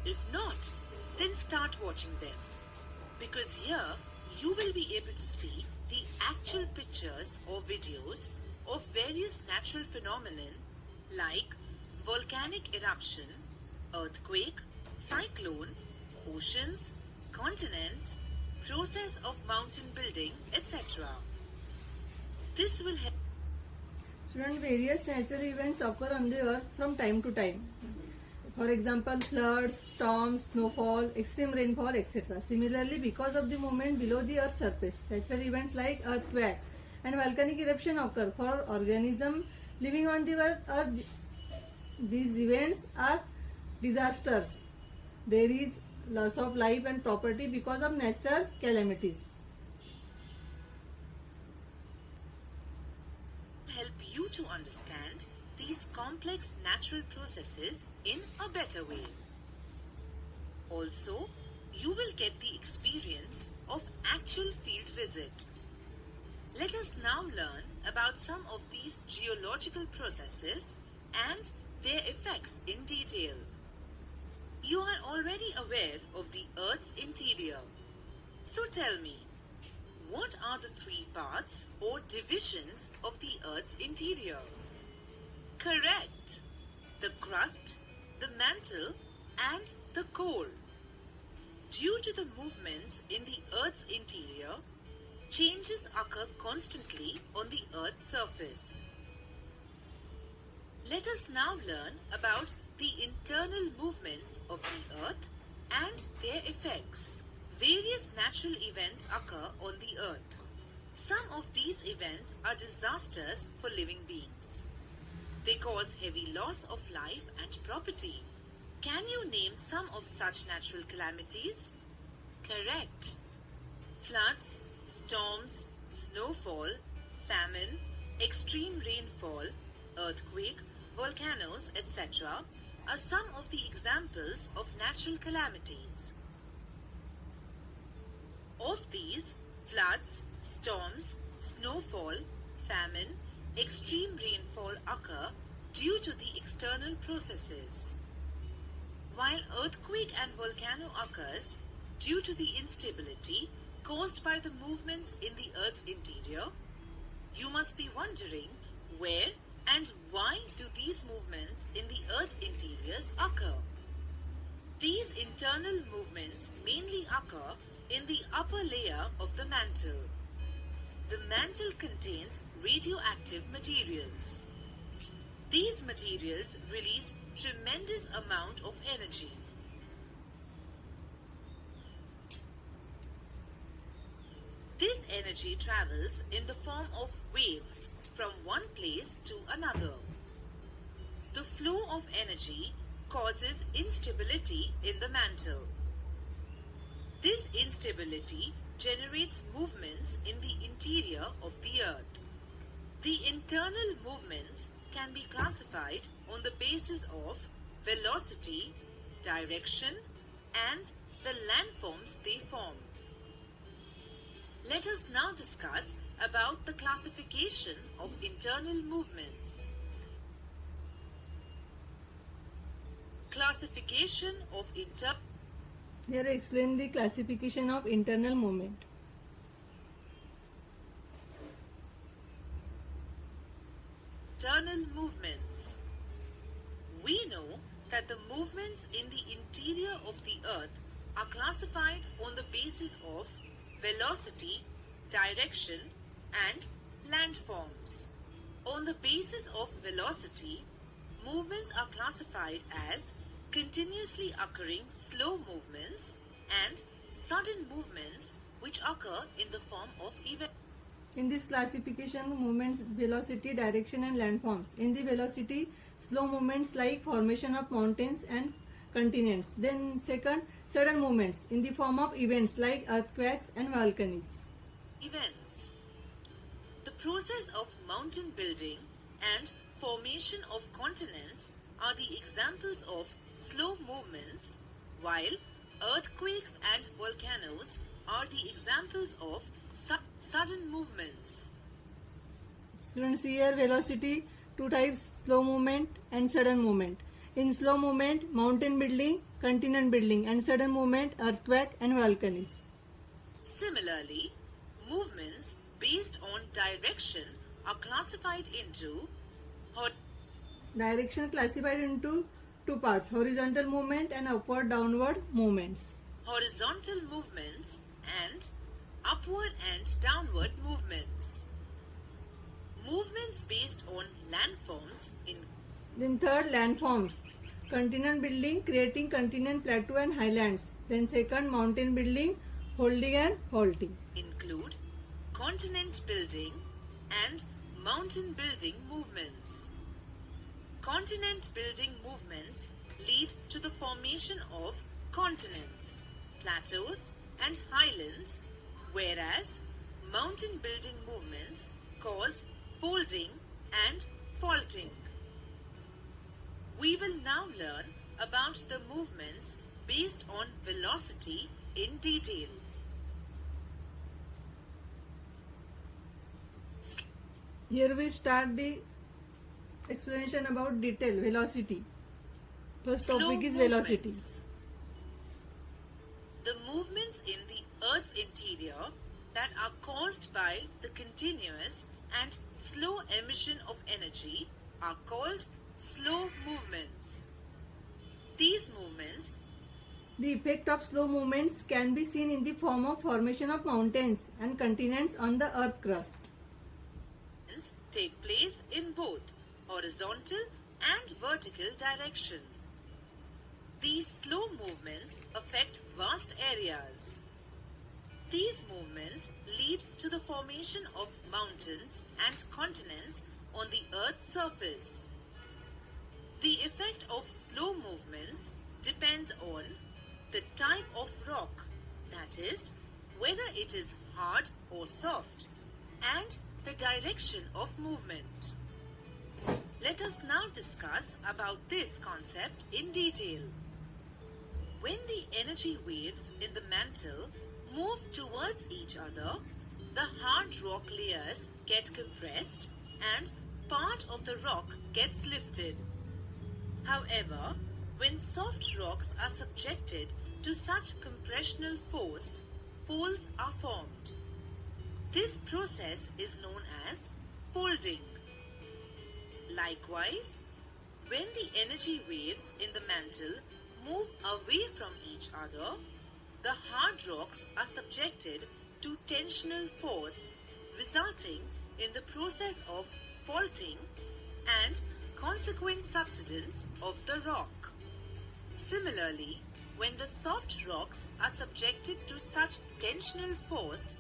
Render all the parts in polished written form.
If not, then start watching them. Because here you will be able to see the actual pictures or videos of various natural phenomena like volcanic eruption, earthquake, cyclone, oceans, continents, process of mountain building, etc. This will help. Students, various natural events occur on the earth from time to time. For example, floods, storms, snowfall, extreme rainfall, etc. Similarly, because of the movement below the earth's surface, natural events like earthquake and volcanic eruption occur for organisms living on the earth. These events are disasters. There is loss of life and property because of natural calamities. Help you to understand these complex natural processes in a better way. Also, you will get the experience of actual field visit. Let us now learn about some of these geological processes and their effects in detail. You are already aware of the Earth's interior. So tell me, what are the three parts or divisions of the Earth's interior? Correct! The crust, the mantle, and the core. Due to the movements in the Earth's interior, changes occur constantly on the Earth's surface. Let us now learn about the internal movements of the Earth and their effects. Various natural events occur on the Earth. Some of these events are disasters for living beings. They cause heavy loss of life and property. Can you name some of such natural calamities? Correct. Floods, storms, snowfall, famine, extreme rainfall, earthquake, volcanoes, etc. are some of the examples of natural calamities. Of these, floods, storms, snowfall, famine, extreme rainfall occur due to the external processes. While earthquake and volcano occurs due to the instability caused by the movements in the Earth's interior, you must be wondering where and why do these movements in the Earth's interiors occur? These internal movements mainly occur in the upper layer of the mantle. The mantle contains radioactive materials. These materials release tremendous amount of energy. This energy travels in the form of waves from one place to another. The flow of energy causes instability in the mantle. This instability generates movements in the interior of the Earth. The internal movements can be classified on the basis of velocity, direction, and the landforms they form. Let us now discuss about the classification of internal movements. Classification of Here I explain the classification of internal movement. Internal movements. We know that the movements in the interior of the Earth are classified on the basis of velocity, direction, and landforms. On the basis of velocity, movements are classified as continuously occurring slow movements and sudden movements which occur in the form of events. In this classification, movements, velocity, direction and landforms. In the velocity, slow movements like formation of mountains and continents. Then second, sudden movements in the form of events like earthquakes and volcanoes. Events. The process of mountain building and formation of continents are the examples of slow movements, while earthquakes and volcanoes are the examples of sudden movements. Students, here velocity, two types, slow movement and sudden movement. In slow movement, mountain building, continent building, and sudden movement, earthquake and volcanoes. Similarly, movements based on direction are classified into Direction classified into two parts, horizontal movement and upward downward movements. horizontal movements and upward and downward movements. Movements based on landforms in Then third, landforms. Continent building, creating continent plateau and highlands. Then second, mountain building, holding and halting. include continent building and mountain building movements. Continent building movements lead to the formation of continents, plateaus, and highlands, whereas mountain building movements cause folding and faulting. We will now learn about the movements based on velocity in detail. Here we start the explanation about detail, velocity. First topic is velocity. movements. The movements in the Earth's interior that are caused by the continuous and slow emission of energy are called slow movements. These movements The effect of slow movements can be seen in the form of formation of mountains and continents on the earth crust. take place in both horizontal and vertical direction. These slow movements affect vast areas. These movements lead to the formation of mountains and continents on the Earth's surface. The effect of slow movements depends on the type of rock, that is, whether it is hard or soft, and the direction of movement. Let us now discuss about this concept in detail. When the energy waves in the mantle move towards each other, the hard rock layers get compressed and part of the rock gets lifted. However, when soft rocks are subjected to such compressional force, poles are formed. This process is known as folding. Likewise, when the energy waves in the mantle move away from each other, the hard rocks are subjected to tensional force, resulting in the process of faulting and consequent subsidence of the rock. Similarly, when the soft rocks are subjected to such tensional force,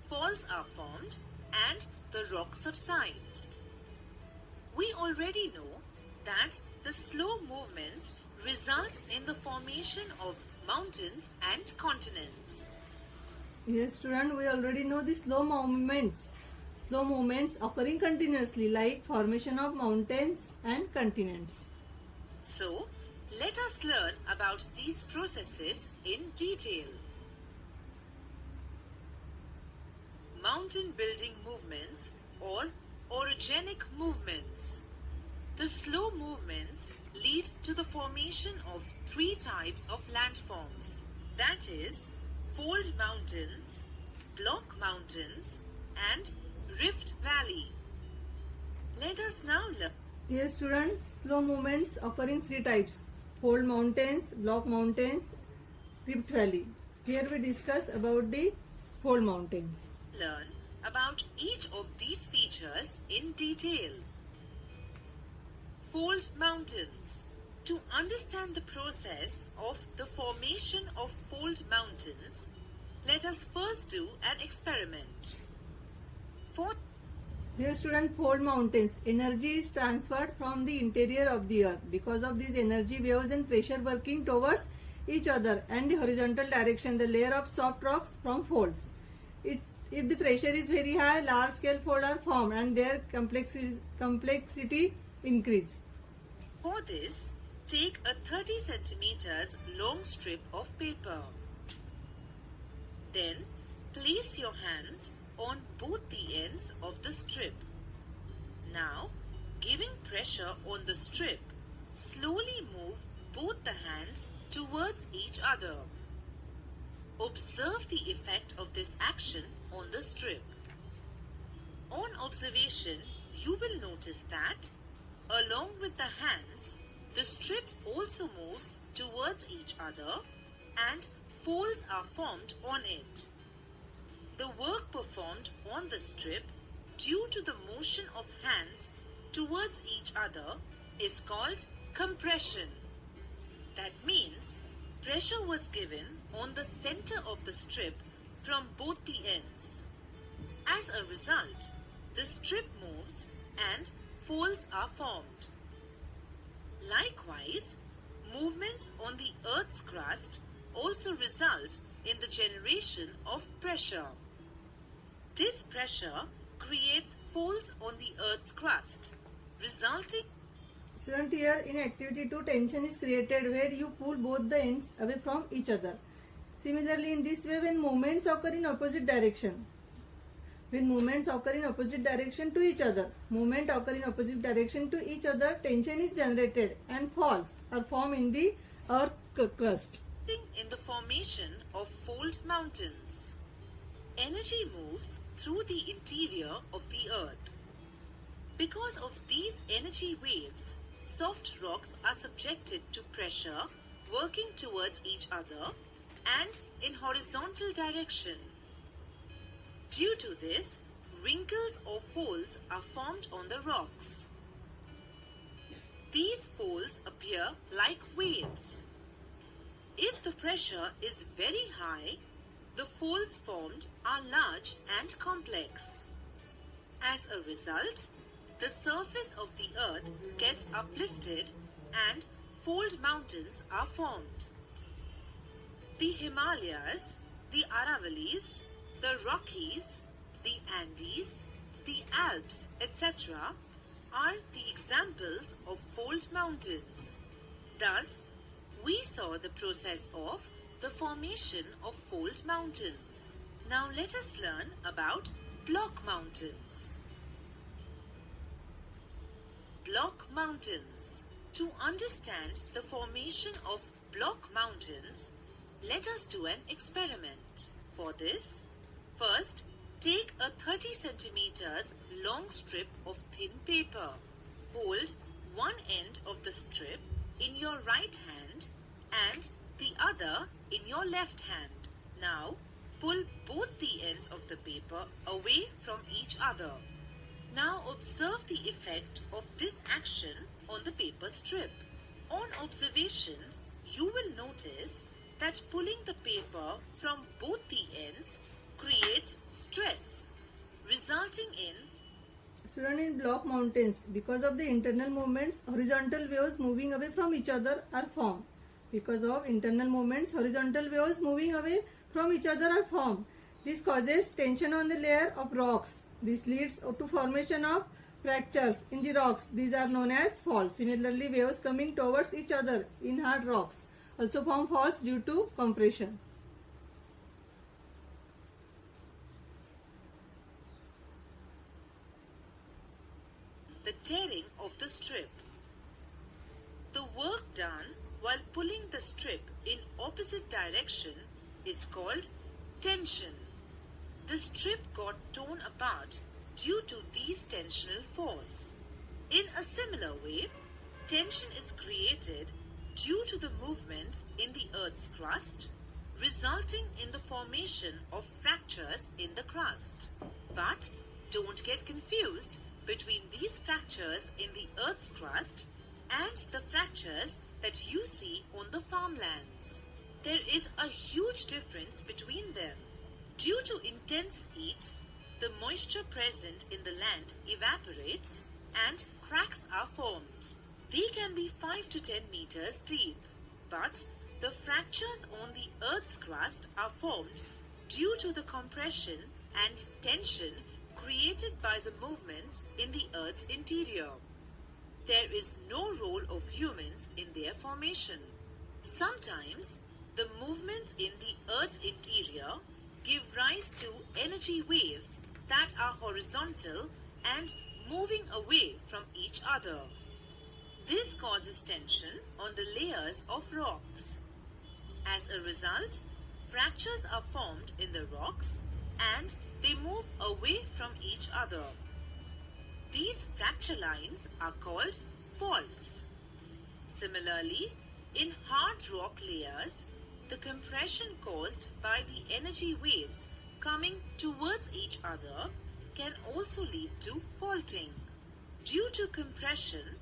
falls are formed and the rock subsides. We already know that the slow movements result in the formation of mountains and continents. Yes, student, we already know the slow movements. Slow movements occurring continuously like formation of mountains and continents. So, let us learn about these processes in detail. Mountain building movements or orogenic movements. The slow movements lead to the formation of three types of landforms, that is, fold mountains, block mountains, and rift valley. Let us now learn. Yes, students, slow movements occurring three types: fold mountains, block mountains, rift valley. Here we discuss about the fold mountains. Learn about each of these features in detail. Fold mountains. To understand the process of the formation of fold mountains, let us first do an experiment. Here, student, fold mountains. Energy is transferred from the interior of the earth because of these energy waves and pressure working towards each other and the horizontal direction, the layer of soft rocks from folds. If the pressure is very high, large scale folds are formed and their complexity increase. For this, take a 30 centimeters long strip of paper. Then, place your hands on both the ends of the strip. Now, giving pressure on the strip, Slowly move both the hands towards each other. Observe the effect of this action on the strip. On observation, you will notice that, along with the hands, the strip also moves towards each other and folds are formed on it. The work performed on the strip due to the motion of hands towards each other is called compression. That means pressure was given on the center of the strip from both the ends. As a result, the strip moves and folds are formed. Likewise, movements on the Earth's crust also result in the generation of pressure. This pressure creates folds on the Earth's crust, resulting. Student, here in activity 2, tension is created where you pull both the ends away from each other. Similarly, in this way, when movements occur in opposite direction, to each other, tension is generated and faults are formed in the Earth crust. In the formation of fold mountains. Energy moves through the interior of the Earth. Because of these energy waves, soft rocks are subjected to pressure working towards each other and in horizontal direction. Due to this, wrinkles or folds are formed on the rocks. These folds appear like waves. If the pressure is very high, the folds formed are large and complex. As a result, the surface of the Earth gets uplifted and fold mountains are formed. The Himalayas, the Aravallis, the Rockies, the Andes, the Alps, etc. are the examples of fold mountains. Thus, we saw the process of the formation of fold mountains. Now let us learn about block mountains. Block mountains. To understand the formation of block mountains, let us do an experiment. For this, first take a 30 centimeters long strip of thin paper. Hold one end of the strip in your right hand and the other in your left hand. Now, pull both the ends of the paper away from each other. Now observe the effect of this action on the paper strip. On observation, you will notice that pulling the paper from both the ends creates stress, resulting in. Student, in block mountains, because of the internal movements, horizontal waves moving away from each other are formed. Because of internal movements, horizontal waves moving away from each other are formed. This causes tension on the layer of rocks. This leads to formation of fractures in the rocks. These are known as faults. Similarly, waves coming towards each other in hard rocks also form faults due to compression. The tearing of the strip. The work done while pulling the strip in opposite direction is called tension. The strip got torn apart due to these tensional force. In a similar way, tension is created due to the movements in the Earth's crust, resulting in the formation of fractures in the crust. But don't get confused between these fractures in the Earth's crust and the fractures that you see on the farmlands. There is a huge difference between them. Due to intense heat, the moisture present in the land evaporates and cracks are formed. They can be 5 to 10 meters deep, but the fractures on the Earth's crust are formed due to the compression and tension created by the movements in the Earth's interior. There is no role of humans in their formation. Sometimes, the movements in the Earth's interior give rise to energy waves that are horizontal and moving away from each other. This causes tension on the layers of rocks. As a result, fractures are formed in the rocks and they move away from each other. These fracture lines are called faults. Similarly, in hard rock layers, the compression caused by the energy waves coming towards each other can also lead to faulting. Due to compression,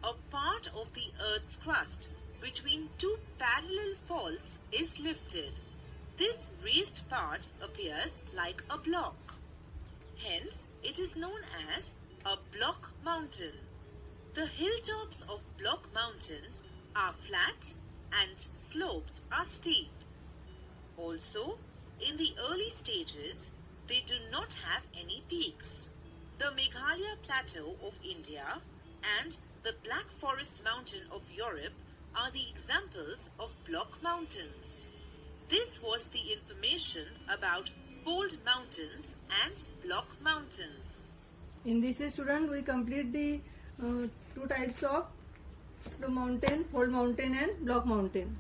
a part of the Earth's crust between two parallel faults is lifted. This raised part appears like a block. Hence, it is known as a block mountain. The hilltops of block mountains are flat and slopes are steep. Also, in the early stages, they do not have any peaks. The Meghalaya Plateau of India and the Black Forest Mountain of Europe are the examples of block mountains. This was the information about fold mountains and block mountains. In this student, we complete the two types of the mountain, fold mountain and block mountain.